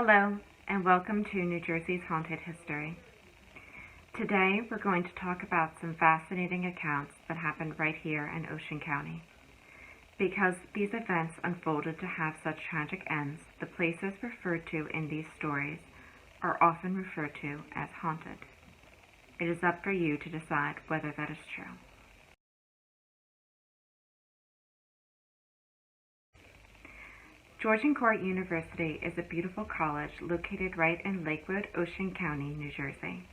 Hello, and welcome to New Jersey's Haunted History. Today, we're going to talk about some fascinating accounts that happened right here in Ocean County. Because these events unfolded to have such tragic ends, the places referred to in these stories are often referred to as haunted. It is up for you to decide whether that is true. Georgian Court University is a beautiful college located right in Lakewood, Ocean County, New Jersey.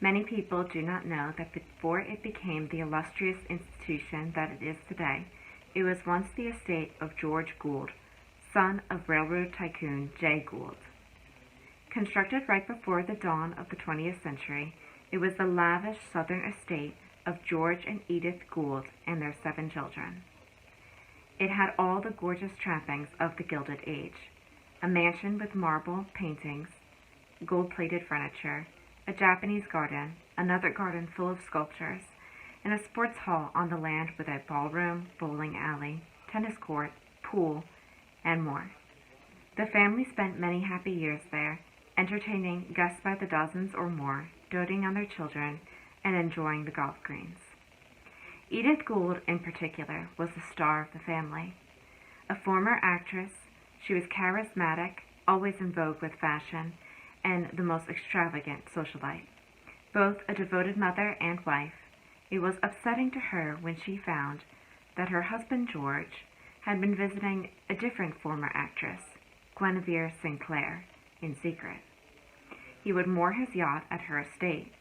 Many people do not know that before it became the illustrious institution that it is today, it was once the estate of George Gould, son of railroad tycoon Jay Gould. Constructed right before the dawn of the 20th century, it was the lavish southern estate of George and Edith Gould and their 7 children. It had all the gorgeous trappings of the Gilded Age: a mansion with marble paintings, gold-plated furniture, a Japanese garden, another garden full of sculptures, and a sports hall on the land with a ballroom, bowling alley, tennis court, pool, and more. The family spent many happy years there, entertaining guests by the dozens or more, doting on their children, and enjoying the golf greens. Edith Gould, in particular, was the star of the family. A former actress, she was charismatic, always in vogue with fashion, and the most extravagant socialite. Both a devoted mother and wife, it was upsetting to her when she found that her husband George had been visiting a different former actress, Guinevere Sinclair, in secret. He would moor his yacht at her estate,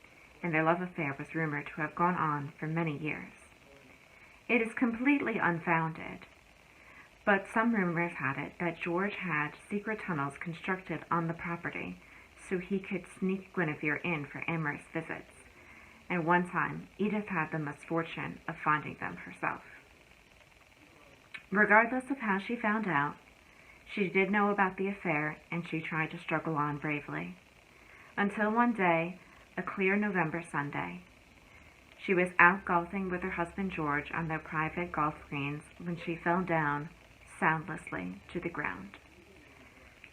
and their love affair was rumored to have gone on for many years. It is completely unfounded, but some rumors had it that George had secret tunnels constructed on the property so he could sneak Guinevere in for amorous visits, and one time Edith had the misfortune of finding them herself. Regardless of how she found out, she did know about the affair, and she tried to struggle on bravely. Until one day, a clear November Sunday, she was out golfing with her husband George on their private golf greens when she fell down soundlessly to the ground.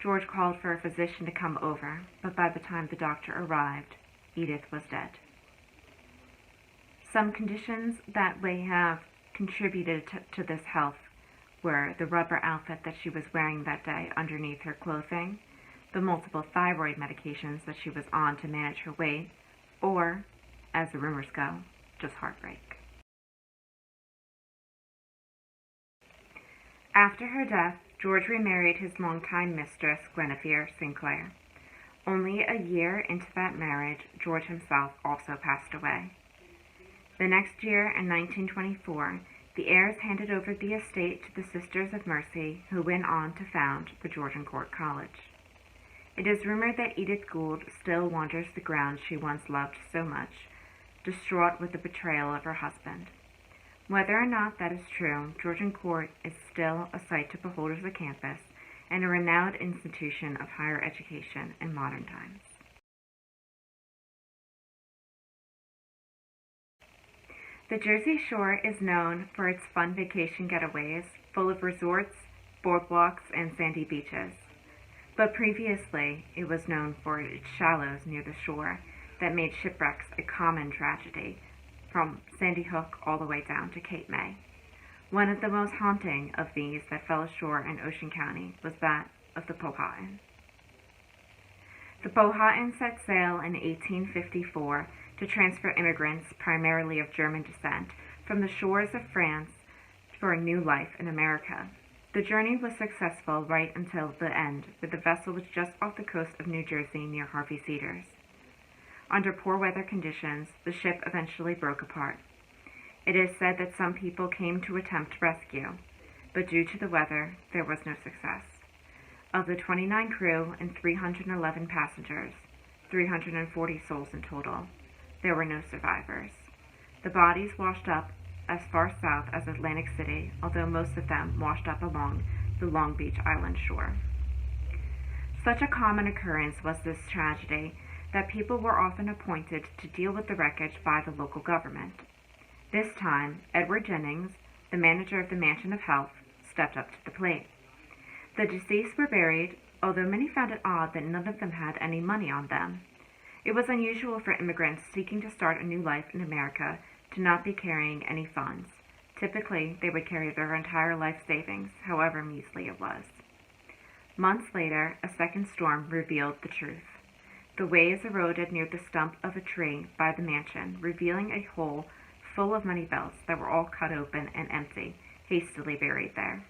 George called for a physician to come over, but by the time the doctor arrived, Edith was dead. Some conditions that may have contributed to this health were the rubber outfit that she was wearing that day underneath her clothing, the multiple thyroid medications that she was on to manage her weight, or, as the rumors go, just heartbreak. After her death, George remarried his longtime mistress, Guinevere Sinclair. Only a year into that marriage, George himself also passed away. The next year, in 1924, the heirs handed over the estate to the Sisters of Mercy, who went on to found the Georgian Court College. It is rumored that Edith Gould still wanders the grounds she once loved so much, distraught with the betrayal of her husband. Whether or not that is true, Georgian Court is still a sight to behold as a campus and a renowned institution of higher education in modern times. The Jersey Shore is known for its fun vacation getaways, full of resorts, boardwalks, and sandy beaches. But previously, it was known for its shallows near the shore that made shipwrecks a common tragedy, from Sandy Hook all the way down to Cape May. One of the most haunting of these that fell ashore in Ocean County was that of the Powhatan. The Powhatan set sail in 1854 to transfer immigrants, primarily of German descent, from the shores of France for a new life in America. The journey was successful right until the end, where the vessel was just off the coast of New Jersey near Harvey Cedars. Under poor weather conditions, the ship eventually broke apart. It is said that some people came to attempt rescue, but due to the weather, there was no success. Of the 29 crew and 311 passengers, 340 souls in total, there were no survivors. The bodies washed up as far south as Atlantic City, although most of them washed up along the Long Beach Island shore. Such a common occurrence was this tragedy that people were often appointed to deal with the wreckage by the local government. This time, Edward Jennings, the manager of the Mansion of Health, stepped up to the plate. The deceased were buried although many found it odd that none of them had any money on them. It was unusual for immigrants seeking to start a new life in America to not be carrying any funds. Typically, they would carry their entire life savings, however measly it was. Months later, a second storm revealed the truth. The waves eroded near the stump of a tree by the mansion, revealing a hole full of money belts that were all cut open and empty, hastily buried there.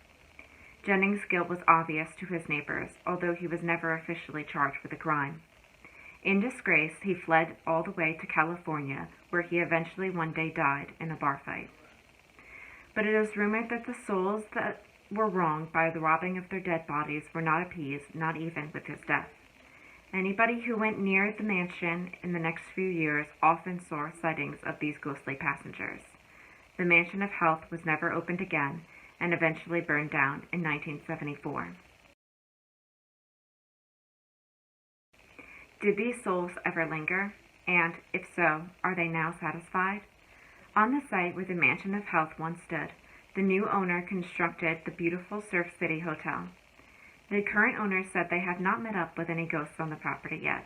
Jennings' guilt was obvious to his neighbors, although he was never officially charged with a crime. In disgrace, he fled all the way to California, where he eventually one day died in a bar fight. But it is rumored that the souls that were wronged by the robbing of their dead bodies were not appeased, not even with his death. Anybody who went near the mansion in the next few years often saw sightings of these ghostly passengers. The Mansion of Health was never opened again and eventually burned down in 1974. Did these souls ever linger? And, if so, are they now satisfied? On the site where the Mansion of Health once stood, the new owner constructed the beautiful Surf City Hotel. The current owner said they have not met up with any ghosts on the property yet.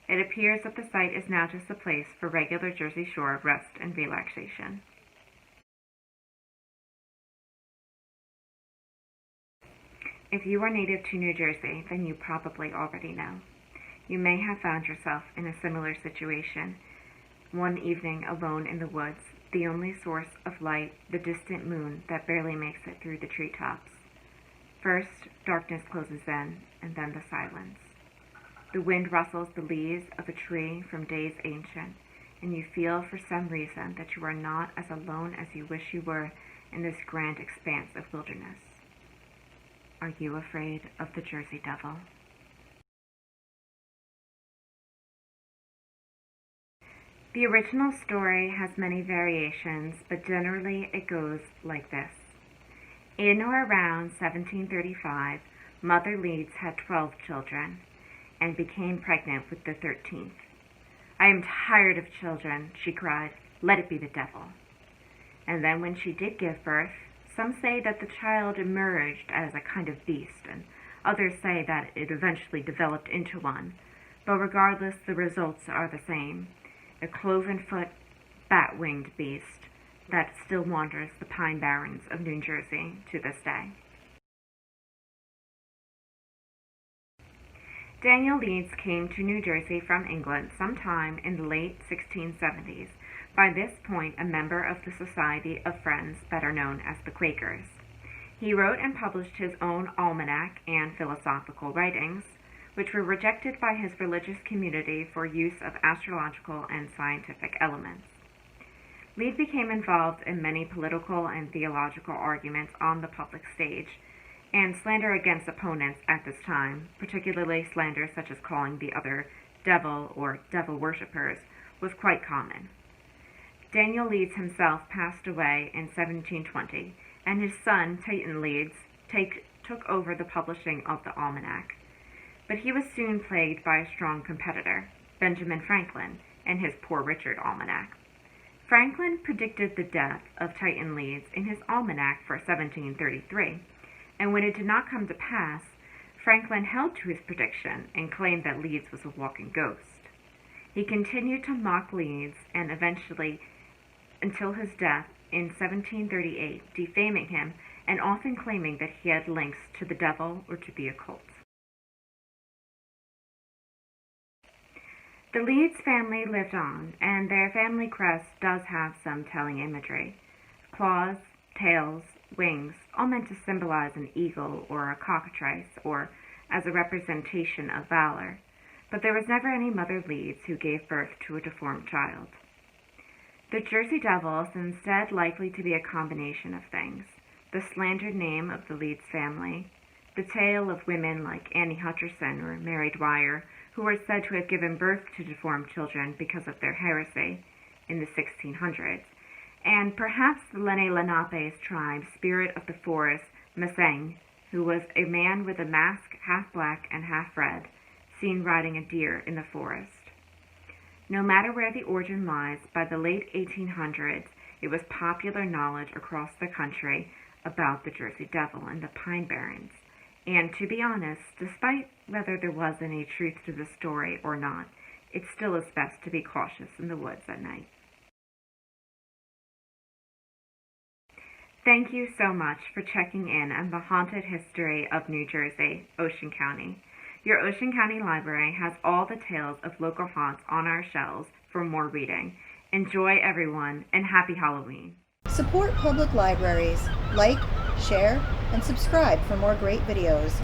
It appears that the site is now just a place for regular Jersey Shore rest and relaxation. If you are native to New Jersey, then you probably already know. You may have found yourself in a similar situation. One evening alone in the woods, the only source of light, the distant moon that barely makes it through the treetops. First, darkness closes in, and then the silence. The wind rustles the leaves of a tree from days ancient, and you feel for some reason that you are not as alone as you wish you were in this grand expanse of wilderness. Are you afraid of the Jersey Devil? The original story has many variations, but generally it goes like this. In or around 1735, Mother Leeds had 12 children and became pregnant with the 13th. "I am tired of children," she cried. "Let it be the devil." And then when she did give birth, some say that the child emerged as a kind of beast, and others say that it eventually developed into one. But regardless, the results are the same. A cloven-foot, bat-winged beast that still wanders the pine barrens of New Jersey to this day. Daniel Leeds came to New Jersey from England sometime in the late 1670s, by this point a member of the Society of Friends, better known as the Quakers. He wrote and published his own almanac and philosophical writings, which were rejected by his religious community for use of astrological and scientific elements. Leeds became involved in many political and theological arguments on the public stage, and slander against opponents at this time, particularly slander such as calling the other devil or devil worshippers, was quite common. Daniel Leeds himself passed away in 1720, and his son, Titan Leeds, took over the publishing of the almanac. But he was soon plagued by a strong competitor, Benjamin Franklin, and his Poor Richard almanac. Franklin predicted the death of Titan Leeds in his almanac for 1733, and when it did not come to pass, Franklin held to his prediction and claimed that Leeds was a walking ghost. He continued to mock Leeds and eventually, until his death in 1738, defaming him and often claiming that he had links to the devil or to the occult. The Leeds family lived on, and their family crest does have some telling imagery. Claws, tails, wings, all meant to symbolize an eagle or a cockatrice, or as a representation of valor. But there was never any Mother Leeds who gave birth to a deformed child. The Jersey Devil is instead likely to be a combination of things. The slandered name of the Leeds family, the tale of women like Annie Hutcherson or Mary Dwyer, who were said to have given birth to deformed children because of their heresy in the 1600s, and perhaps the Lenni Lenapes tribe spirit of the forest, Maseng, who was a man with a mask half black and half red, seen riding a deer in the forest. No matter where the origin lies, by the late 1800s, it was popular knowledge across the country about the Jersey Devil and the Pine Barrens, And to be honest, despite whether there was any truth to the story or not, it still is best to be cautious in the woods at night. Thank you so much for checking in on the haunted history of New Jersey, Ocean County. Your Ocean County Library has all the tales of local haunts on our shelves for more reading. Enjoy, everyone, and happy Halloween. Support public libraries. Like, share, and subscribe for more great videos.